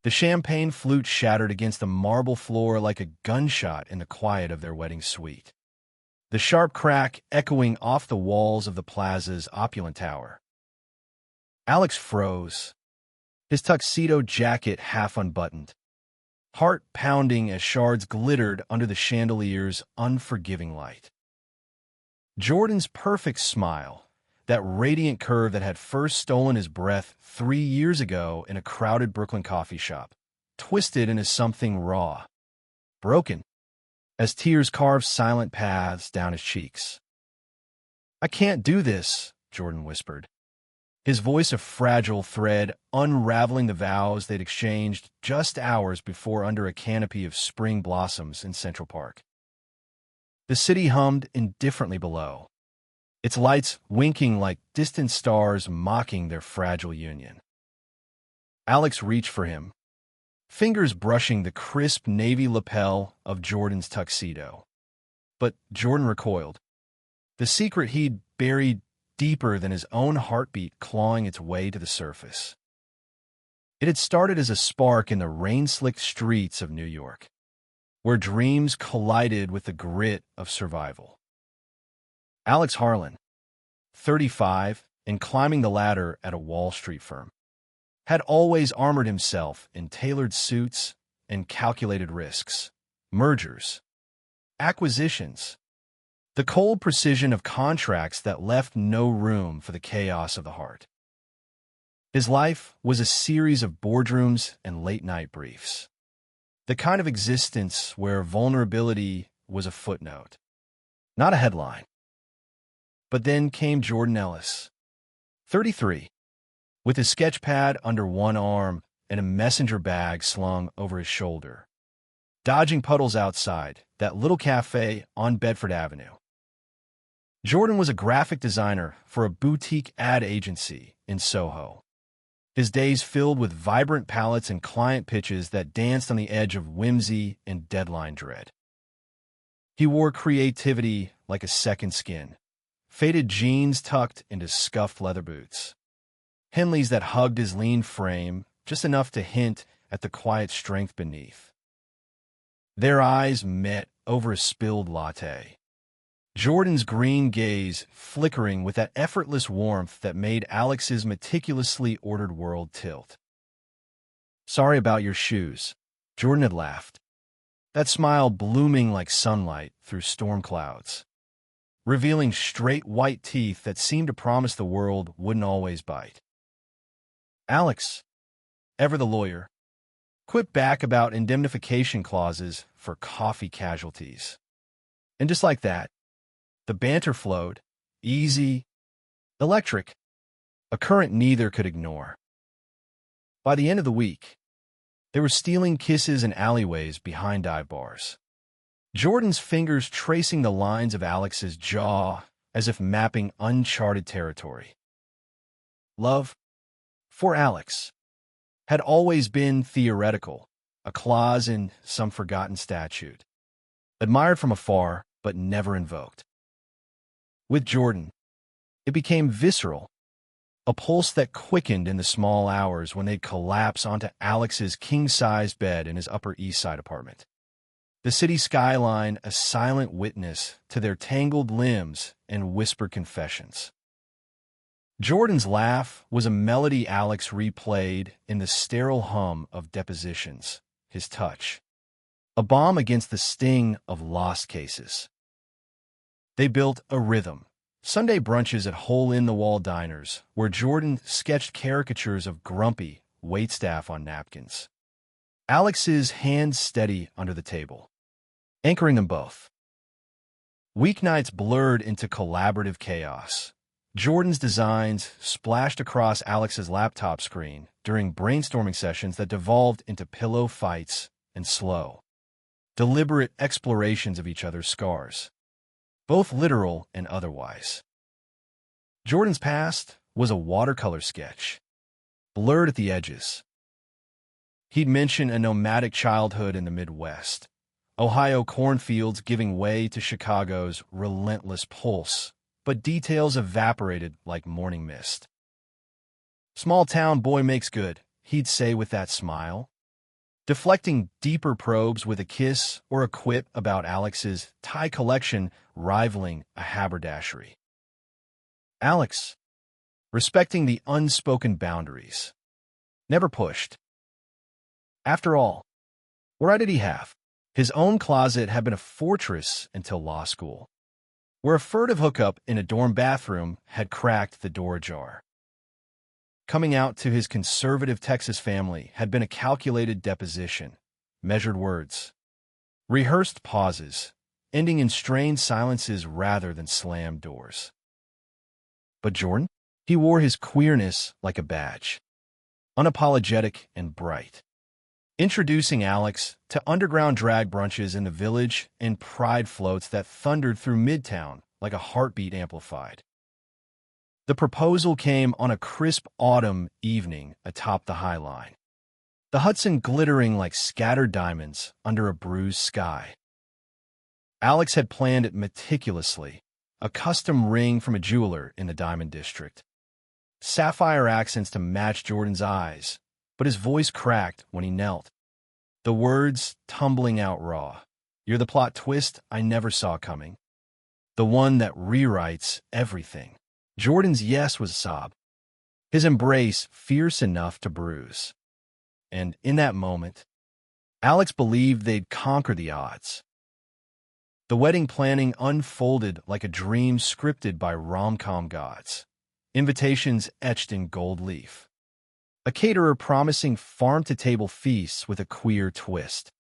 The champagne flute shattered against the marble floor like a gunshot in the quiet of their wedding suite, the sharp crack echoing off the walls of the plaza's opulent tower. Alex froze, his tuxedo jacket half unbuttoned, heart pounding as shards glittered under the chandelier's unforgiving light. Jordan's perfect smile, that radiant curve that had first stolen his breath 3 years ago in a crowded Brooklyn coffee shop, twisted into something raw, broken, as tears carved silent paths down his cheeks. "I can't do this," Jordan whispered, his voice a fragile thread unraveling the vows they'd exchanged just hours before under a canopy of spring blossoms in Central Park. The city hummed indifferently below, its lights winking like distant stars mocking their fragile union. Alex reached for him, fingers brushing the crisp navy lapel of Jordan's tuxedo. But Jordan recoiled, the secret he'd buried deeper than his own heartbeat clawing its way to the surface. It had started as a spark in the rain-slicked streets of New York, where dreams collided with the grit of survival. Alex Harlan, 35 and climbing the ladder at a Wall Street firm, had always armored himself in tailored suits and calculated risks, mergers, acquisitions, the cold precision of contracts that left no room for the chaos of the heart. His life was a series of boardrooms and late-night briefs, the kind of existence where vulnerability was a footnote, not a headline. But then came Jordan Ellis, 33, with his sketch pad under one arm and a messenger bag slung over his shoulder, dodging puddles outside that little cafe on Bedford Avenue. Jordan was a graphic designer for a boutique ad agency in Soho, his days filled with vibrant palettes and client pitches that danced on the edge of whimsy and deadline dread. He wore creativity like a second skin, faded jeans tucked into scuffed leather boots, Henleys that hugged his lean frame just enough to hint at the quiet strength beneath. Their eyes met over a spilled latte, Jordan's green gaze flickering with that effortless warmth that made Alex's meticulously ordered world tilt. "Sorry about your shoes," Jordan had laughed, that smile blooming like sunlight through storm clouds, revealing straight white teeth that seemed to promise the world wouldn't always bite. Alex, ever the lawyer, quipped back about indemnification clauses for coffee casualties. And just like that, the banter flowed, easy, electric, a current neither could ignore. By the end of the week, they were stealing kisses in alleyways behind dive bars, Jordan's fingers tracing the lines of Alex's jaw as if mapping uncharted territory. Love, for Alex, had always been theoretical, a clause in some forgotten statute, admired from afar but never invoked. With Jordan, it became visceral, a pulse that quickened in the small hours when they'd collapse onto Alex's king-sized bed in his Upper East Side apartment, the city skyline a silent witness to their tangled limbs and whispered confessions. Jordan's laugh was a melody Alex replayed in the sterile hum of depositions, his touch, a balm against the sting of lost cases. They built a rhythm, Sunday brunches at hole-in-the-wall diners, where Jordan sketched caricatures of grumpy waitstaff on napkins, Alex's hands steady under the table, anchoring them both. Weeknights blurred into collaborative chaos. Jordan's designs splashed across Alex's laptop screen during brainstorming sessions that devolved into pillow fights and slow, deliberate explorations of each other's scars, both literal and otherwise. Jordan's past was a watercolor sketch, blurred at the edges. He'd mention a nomadic childhood in the Midwest, Ohio cornfields giving way to Chicago's relentless pulse, but details evaporated like morning mist. "Small town boy makes good," he'd say with that smile, deflecting deeper probes with a kiss or a quip about Alex's tie collection rivaling a haberdashery. Alex, respecting the unspoken boundaries, never pushed. After all, what right did he have? His own closet had been a fortress until law school, where a furtive hookup in a dorm bathroom had cracked the door ajar. Coming out to his conservative Texas family had been a calculated deposition, measured words, rehearsed pauses, ending in strained silences rather than slammed doors. But Jordan? He wore his queerness like a badge, unapologetic and bright, introducing Alex to underground drag brunches in the village and pride floats that thundered through Midtown like a heartbeat amplified. The proposal came on a crisp autumn evening atop the High Line, the Hudson glittering like scattered diamonds under a bruised sky. Alex had planned it meticulously, a custom ring from a jeweler in the Diamond District, sapphire accents to match Jordan's eyes, but his voice cracked when he knelt, the words tumbling out raw. "You're the plot twist I never saw coming, the one that rewrites everything." Jordan's yes was a sob, his embrace fierce enough to bruise. And in that moment, Alex believed they'd conquer the odds. The wedding planning unfolded like a dream scripted by rom-com gods, invitations etched in gold leaf, a caterer promising farm-to-table feasts with a queer twist,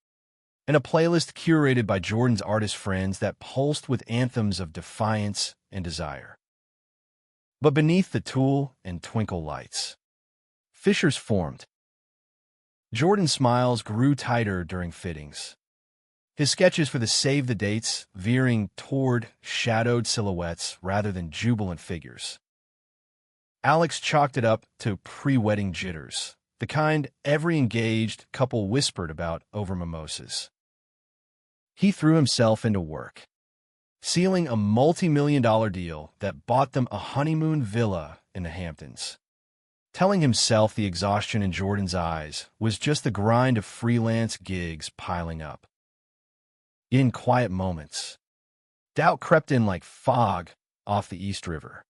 and a playlist curated by Jordan's artist friends that pulsed with anthems of defiance and desire. But beneath the tulle and twinkle lights, fissures formed. Jordan's smiles grew tighter during fittings, his sketches for the save the dates veering toward shadowed silhouettes rather than jubilant figures. Alex chalked it up to pre-wedding jitters, the kind every engaged couple whispered about over mimosas. He threw himself into work, sealing a multi-million-dollar deal that bought them a honeymoon villa in the Hamptons, telling himself the exhaustion in Jordan's eyes was just the grind of freelance gigs piling up. In quiet moments, doubt crept in like fog off the East River.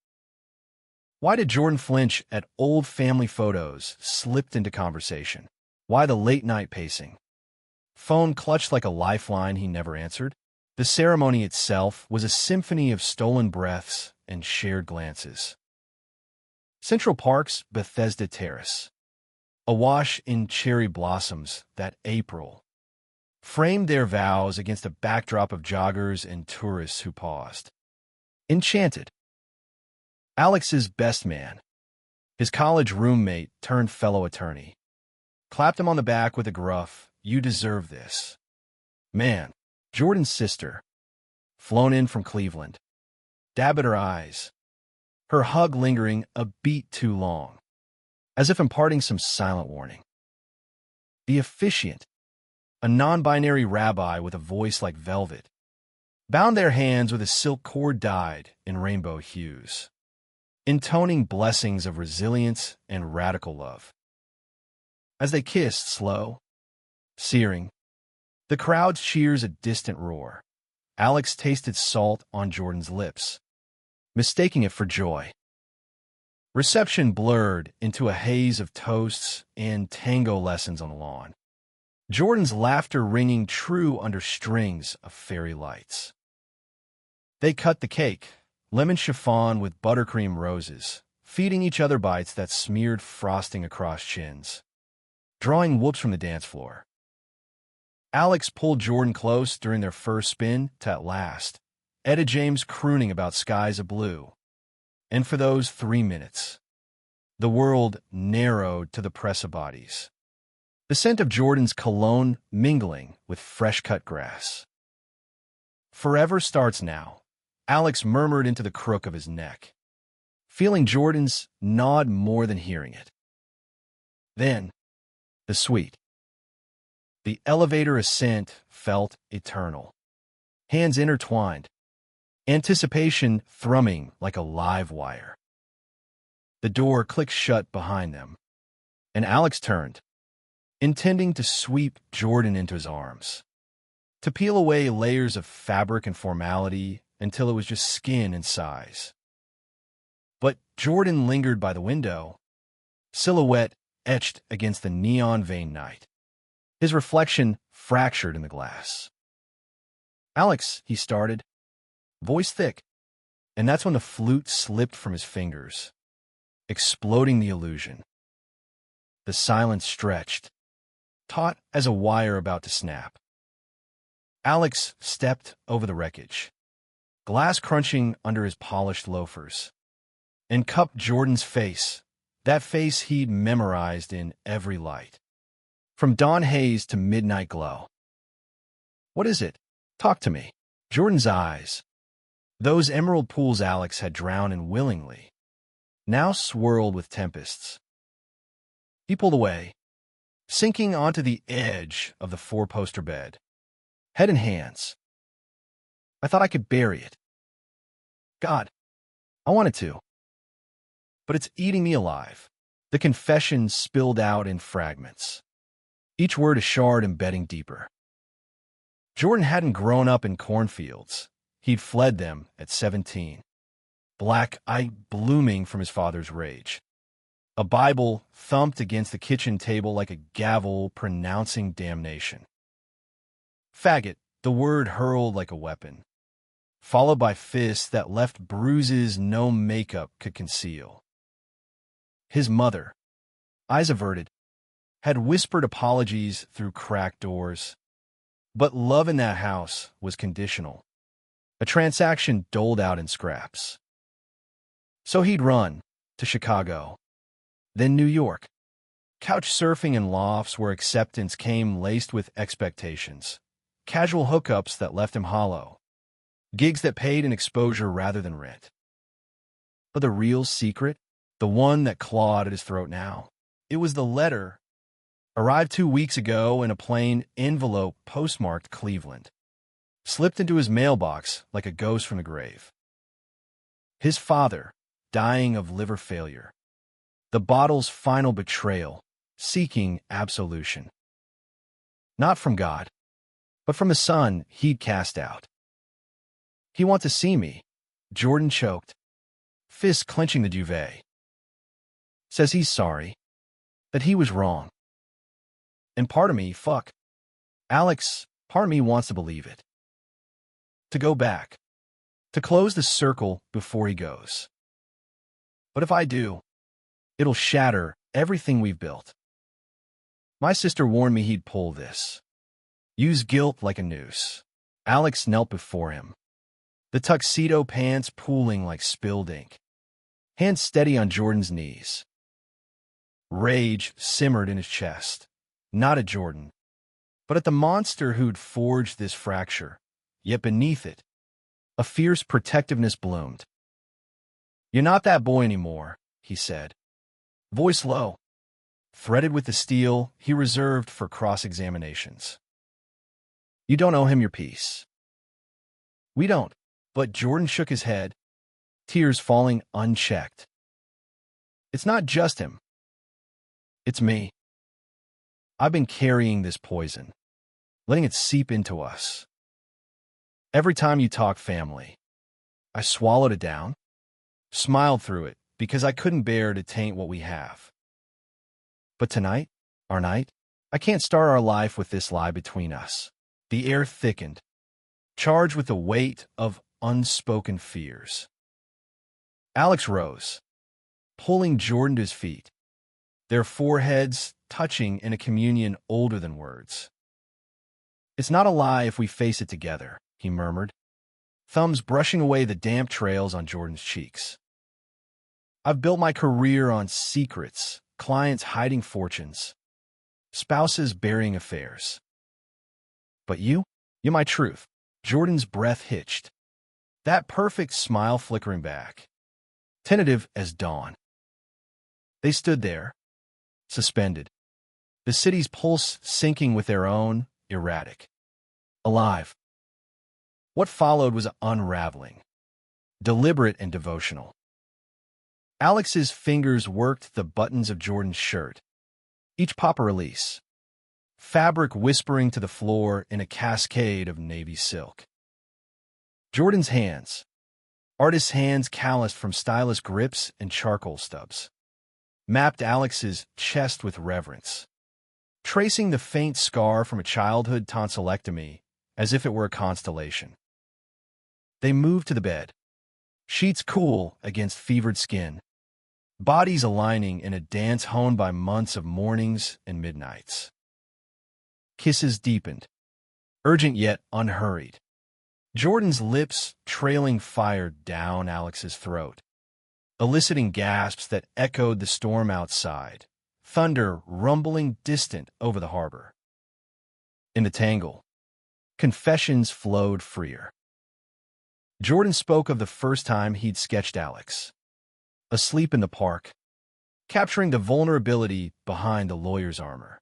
Why did Jordan flinch at old family photos slipped into conversation? Why the late-night pacing? Phone clutched like a lifeline he never answered? The ceremony itself was a symphony of stolen breaths and shared glances. Central Park's Bethesda Terrace, awash in cherry blossoms that April, framed their vows against a backdrop of joggers and tourists who paused, enchanted. Alex's best man, his college roommate turned fellow attorney, clapped him on the back with a gruff, "You deserve this." Man, Jordan's sister, flown in from Cleveland, dabbed at her eyes, her hug lingering a beat too long, as if imparting some silent warning. The officiant, a non-binary rabbi with a voice like velvet, bound their hands with a silk cord dyed in rainbow hues, intoning blessings of resilience and radical love. As they kissed, slow, searing, the crowd cheers a distant roar. Alex tasted salt on Jordan's lips, mistaking it for joy. Reception blurred into a haze of toasts and tango lessons on the lawn, Jordan's laughter ringing true under strings of fairy lights. They cut the cake, lemon chiffon with buttercream roses, feeding each other bites that smeared frosting across chins, drawing whoops from the dance floor. Alex pulled Jordan close during their first spin to at last, Etta James crooning about skies of blue. And for those 3 minutes, the world narrowed to the press of bodies, the scent of Jordan's cologne mingling with fresh-cut grass. "Forever starts now," Alex murmured into the crook of his neck, feeling Jordan's nod more than hearing it. Then, the suite. The elevator ascent felt eternal. Hands intertwined, anticipation thrumming like a live wire. The door clicked shut behind them, and Alex turned, intending to sweep Jordan into his arms, to peel away layers of fabric and formality until it was just skin and size. But Jordan lingered by the window, silhouette etched against the neon veined night, his reflection fractured in the glass. "Alex," he started, voice thick, and that's when the flute slipped from his fingers, exploding the illusion. The silence stretched, taut as a wire about to snap. Alex stepped over the wreckage, glass crunching under his polished loafers, and cupped Jordan's face, that face he'd memorized in every light, from dawn haze to midnight glow. "What is it? Talk to me." Jordan's eyes, those emerald pools Alex had drowned in willingly, now swirled with tempests. He pulled away, sinking onto the edge of the four-poster bed, head in hands. "I thought I could bury it. God, I wanted to. But it's eating me alive." The confession spilled out in fragments, each word a shard embedding deeper. Jordan hadn't grown up in cornfields. He'd fled them at 17, black eye blooming from his father's rage. A Bible thumped against the kitchen table like a gavel pronouncing damnation. Faggot, the word hurled like a weapon, followed by fists that left bruises no makeup could conceal. His mother, eyes averted, had whispered apologies through cracked doors, but love in that house was conditional, a transaction doled out in scraps. So he'd run to Chicago, then New York, couch surfing in lofts where acceptance came laced with expectations, casual hookups that left him hollow, gigs that paid in exposure rather than rent. But the real secret, the one that clawed at his throat now, it was the letter, arrived 2 weeks ago in a plain envelope postmarked Cleveland, slipped into his mailbox like a ghost from the grave. His father, dying of liver failure. The bottle's final betrayal, seeking absolution. Not from God, but from the son he'd cast out. "He wants to see me," Jordan choked, fists clenching the duvet. "Says he's sorry, that he was wrong. And part of me, Alex, part of me wants to believe it. To go back, to close the circle before he goes. But if I do, it'll shatter everything we've built. My sister warned me he'd pull this. Use guilt like a noose." Alex knelt before him, the tuxedo pants pooling like spilled ink, hands steady on Jordan's knees. Rage simmered in his chest, not at Jordan, but at the monster who'd forged this fracture, yet beneath it, a fierce protectiveness bloomed. "You're not that boy anymore," he said, voice low, threaded with the steel he reserved for cross-examinations. "You don't owe him your peace." "We don't," but Jordan shook his head, tears falling unchecked. "It's not just him. It's me. I've been carrying this poison, letting it seep into us. Every time you talk family, I swallowed it down, smiled through it, because I couldn't bear to taint what we have. But tonight, our night, I can't start our life with this lie between us." The air thickened, charged with the weight of unspoken fears. Alex rose, pulling Jordan to his feet, their foreheads touching in a communion older than words. "It's not a lie if we face it together," he murmured, thumbs brushing away the damp trails on Jordan's cheeks. "I've built my career on secrets, clients hiding fortunes, spouses burying affairs. But you're my truth." Jordan's breath hitched, that perfect smile flickering back, tentative as dawn. They stood there, suspended, the city's pulse syncing with their own, erratic. Alive. What followed was unraveling, deliberate and devotional. Alex's fingers worked the buttons of Jordan's shirt, each pop a release, fabric whispering to the floor in a cascade of navy silk. Jordan's hands, artist's hands calloused from stylus grips and charcoal stubs, mapped Alex's chest with reverence, tracing the faint scar from a childhood tonsillectomy as if it were a constellation. They moved to the bed, sheets cool against fevered skin, bodies aligning in a dance honed by months of mornings and midnights. Kisses deepened, urgent yet unhurried. Jordan's lips trailing fire down Alex's throat, eliciting gasps that echoed the storm outside, thunder rumbling distant over the harbor. In the tangle, confessions flowed freer. Jordan spoke of the first time he'd sketched Alex, asleep in the park, capturing the vulnerability behind the lawyer's armor.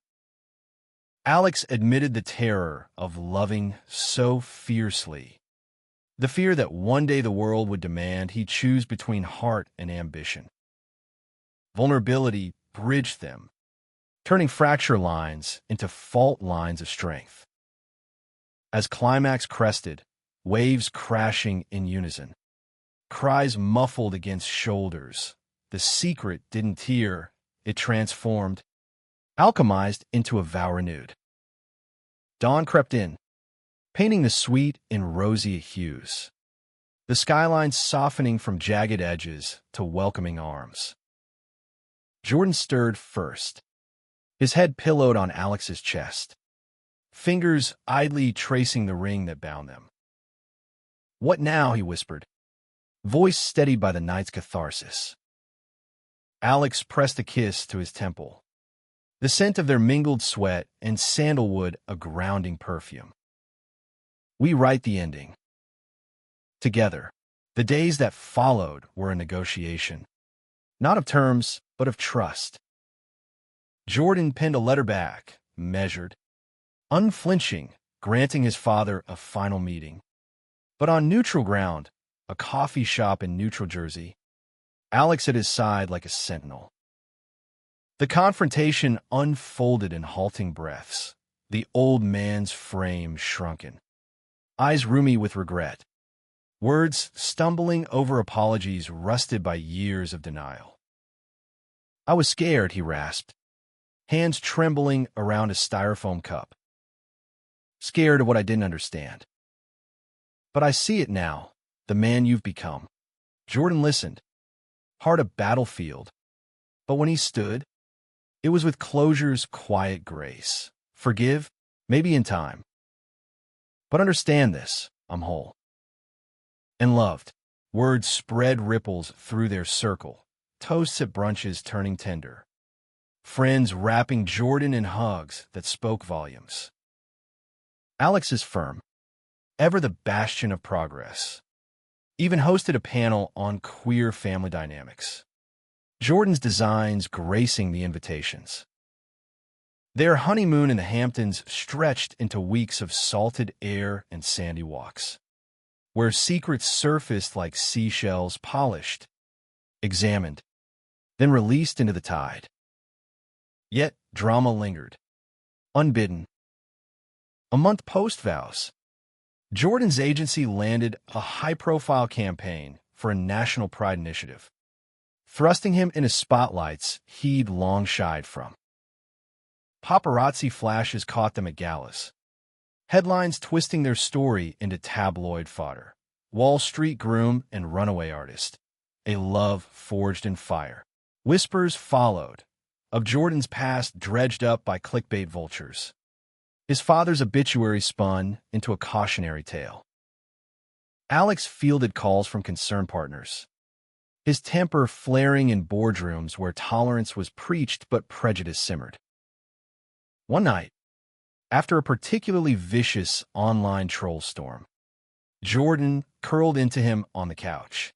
Alex admitted the terror of loving so fiercely, the fear that one day the world would demand he choose between heart and ambition. Vulnerability bridged them, turning fracture lines into fault lines of strength. As climax crested, waves crashing in unison, cries muffled against shoulders, the secret didn't tear, it transformed, alchemized into a vow renewed. Dawn crept in, painting the suite in roseate hues, the skyline softening from jagged edges to welcoming arms. Jordan stirred first, his head pillowed on Alex's chest, fingers idly tracing the ring that bound them. "What now?" he whispered, voice steadied by the night's catharsis. Alex pressed a kiss to his temple, the scent of their mingled sweat and sandalwood a grounding perfume. "We write the ending. Together." The days that followed were a negotiation, not of terms, but of trust. Jordan penned a letter back, measured, unflinching, granting his father a final meeting. But on neutral ground, a coffee shop in neutral Jersey, Alex at his side like a sentinel. The confrontation unfolded in halting breaths, the old man's frame shrunken, eyes roomy with regret, words stumbling over apologies rusted by years of denial. "I was scared," he rasped, hands trembling around a styrofoam cup. "Scared of what I didn't understand. But I see it now, the man you've become." Jordan listened, heart a battlefield, but when he stood, it was with closure's quiet grace. "Forgive, maybe in time. But understand this, I'm whole. And loved." Words spread ripples through their circle, toasts at brunches turning tender, friends wrapping Jordan in hugs that spoke volumes. Alex is firm, ever the bastion of progress. Even hosted a panel on queer family dynamics, Jordan's designs gracing the invitations. Their honeymoon in the Hamptons stretched into weeks of salted air and sandy walks, where secrets surfaced like seashells polished, examined, then released into the tide. Yet drama lingered, unbidden. A month post-vows, Jordan's agency landed a high-profile campaign for a national pride initiative, thrusting him into spotlights he'd long shied from. Paparazzi flashes caught them at galas, headlines twisting their story into tabloid fodder. Wall Street groom and runaway artist, a love forged in fire. Whispers followed, of Jordan's past dredged up by clickbait vultures. His father's obituary spun into a cautionary tale. Alex fielded calls from concerned partners, his temper flaring in boardrooms where tolerance was preached but prejudice simmered. One night, after a particularly vicious online troll storm, Jordan curled into him on the couch,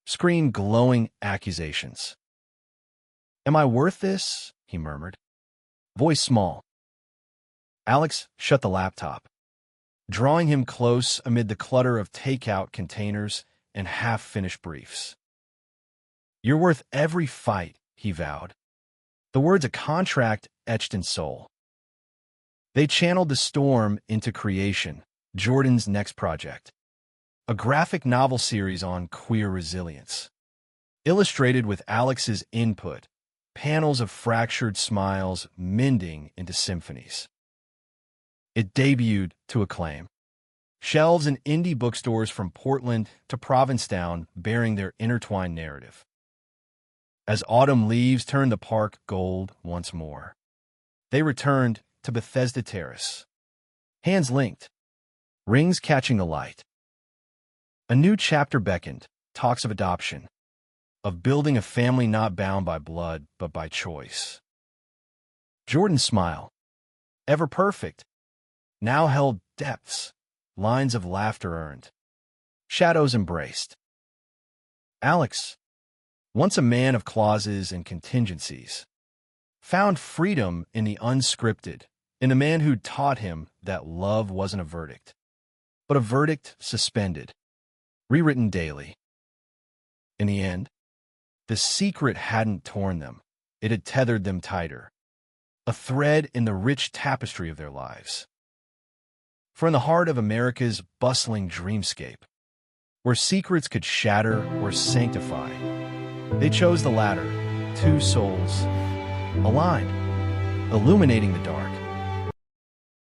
screamed glowing accusations. "Am I worth this?" he murmured, voice small. Alex shut the laptop, drawing him close amid the clutter of takeout containers and half-finished briefs. "You're worth every fight," he vowed, the words a contract etched in soul. They channeled the storm into creation, Jordan's next project, a graphic novel series on queer resilience. Illustrated with Alex's input, panels of fractured smiles mending into symphonies. It debuted to acclaim. Shelves in indie bookstores from Portland to Provincetown bearing their intertwined narrative. As autumn leaves turned the park gold once more, they returned to Bethesda Terrace. Hands linked, rings catching the light. A new chapter beckoned, talks of adoption, of building a family not bound by blood but by choice. Jordan's smile, ever perfect, now held depths, lines of laughter earned, shadows embraced. Alex, once a man of clauses and contingencies, found freedom in the unscripted, in the man who'd taught him that love wasn't a verdict, but a verdict suspended, rewritten daily. In the end, the secret hadn't torn them, it had tethered them tighter, a thread in the rich tapestry of their lives. For in the heart of America's bustling dreamscape, where secrets could shatter or sanctify, they chose the latter, two souls aligned, illuminating the dark,